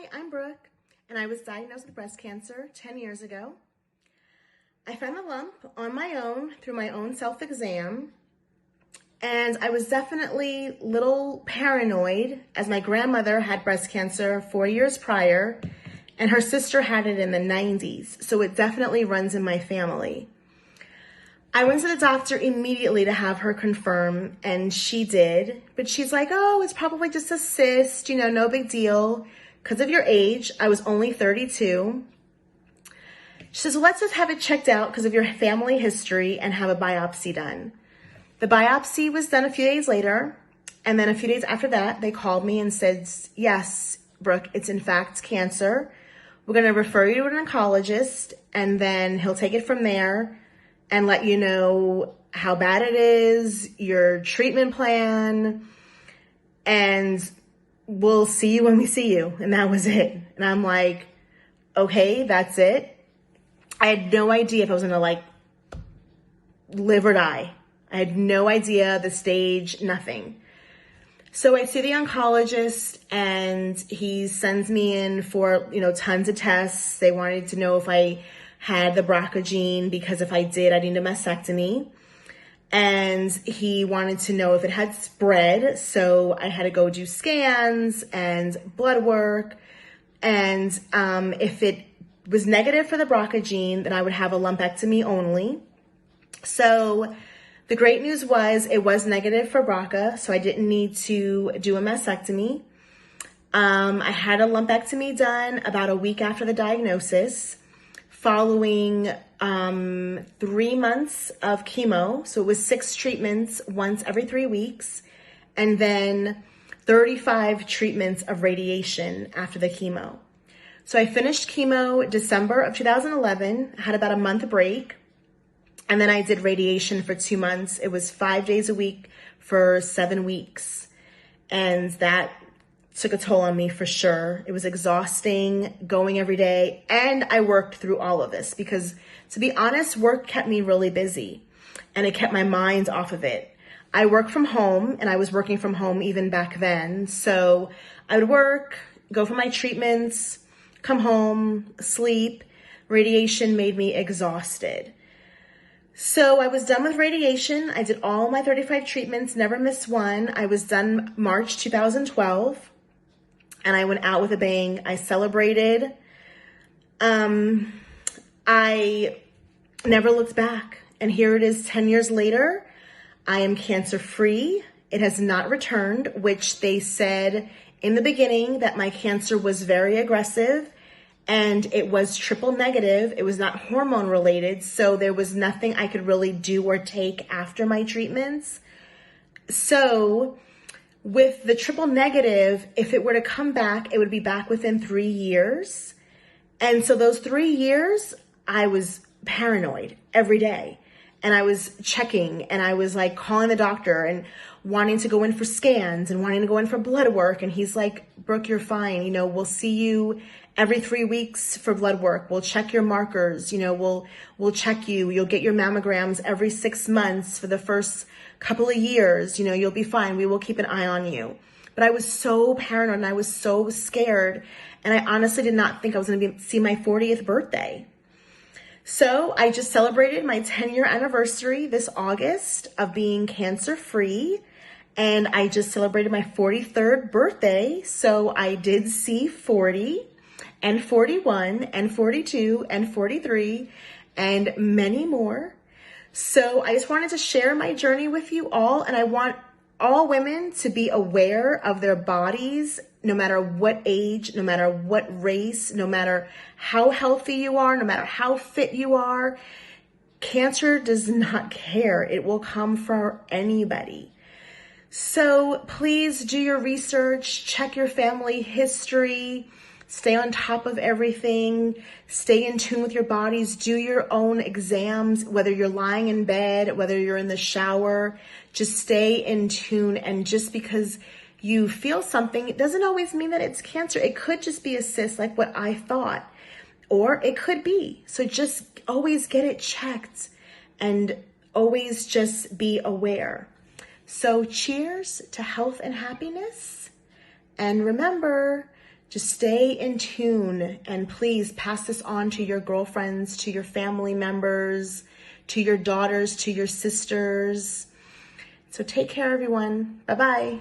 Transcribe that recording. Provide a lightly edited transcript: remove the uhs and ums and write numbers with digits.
Hi, I'm Brooke, and I was diagnosed with breast cancer 10 years ago. I found the lump on my own through my own self-exam, and I was definitely a little paranoid as my grandmother had breast cancer 4 years prior, and her sister had it in the 90s, so it definitely runs in my family. I went to the doctor immediately to have her confirm, and she did, but she's like, oh, it's probably just a cyst, no big deal. Because of your age, I was only 32. She says, well, let's just have it checked out because of your family history and have a biopsy done. The biopsy was done a few days later, and then a few days after that, they called me and said, yes, Brooke, it's in fact cancer. We're going to refer you to an oncologist, and then he'll take it from there and let you know how bad it is, your treatment plan, and we'll see you when we see you. And that was it. And I'm like, okay, that's it. I had no idea if I was going to live or die. I had no idea the stage, nothing. So I see the oncologist and he sends me in for, tons of tests. They wanted to know if I had the BRCA gene because if I did, I'd need a mastectomy. And he wanted to know if it had spread. So I had to go do scans and blood work. And if it was negative for the BRCA gene, then I would have a lumpectomy only. So the great news was it was negative for BRCA, so I didn't need to do a mastectomy. I had a lumpectomy done about a week after the diagnosis, following 3 months of chemo. So it was 6 treatments once every 3 weeks, and then 35 treatments of radiation after the chemo. So I finished chemo December of 2011, had about a month break, and then I did radiation for 2 months. It was 5 days a week for 7 weeks. And that took a toll on me for sure. It was exhausting going every day. And I worked through all of this because, to be honest, work kept me really busy and it kept my mind off of it. I work from home, and I was working from home even back then. So I would work, go for my treatments, come home, sleep. Radiation made me exhausted. So I was done with radiation. I did all my 35 treatments, never missed one. I was done March 2012, and I went out with a bang. I celebrated. I never looked back. And here it is 10 years later. I am cancer-free. It has not returned, which they said in the beginning that my cancer was very aggressive. And it was triple negative. It was not hormone related. So there was nothing I could really do or take after my treatments. So with the triple negative, if it were to come back, it would be back within 3 years. And so those 3 years, I was paranoid every day. And I was checking, and I was calling the doctor and wanting to go in for scans and wanting to go in for blood work. And he's like, Brooke, you're fine. We'll see you every 3 weeks for blood work. We'll check your markers. We'll check you. You'll get your mammograms every 6 months for the first couple of years. You'll be fine. We will keep an eye on you. But I was so paranoid and I was so scared. And I honestly did not think I was going to see my 40th birthday. So I just celebrated my 10-year anniversary this August of being cancer-free. And I just celebrated my 43rd birthday. So I did see 40 and 41 and 42 and 43 and many more. So I just wanted to share my journey with you all. And I want all women to be aware of their bodies, no matter what age, no matter what race, no matter how healthy you are, no matter how fit you are. Cancer does not care. It will come for anybody. So please do your research, check your family history, stay on top of everything, stay in tune with your bodies, do your own exams, whether you're lying in bed, whether you're in the shower, just stay in tune. And just because you feel something, it doesn't always mean that it's cancer. It could just be a cyst like what I thought, or it could be. So just always get it checked and always just be aware. So cheers to health and happiness. And remember Just stay in tune, and please pass this on to your girlfriends, to your family members, to your daughters, to your sisters. So take care, everyone. Bye-bye.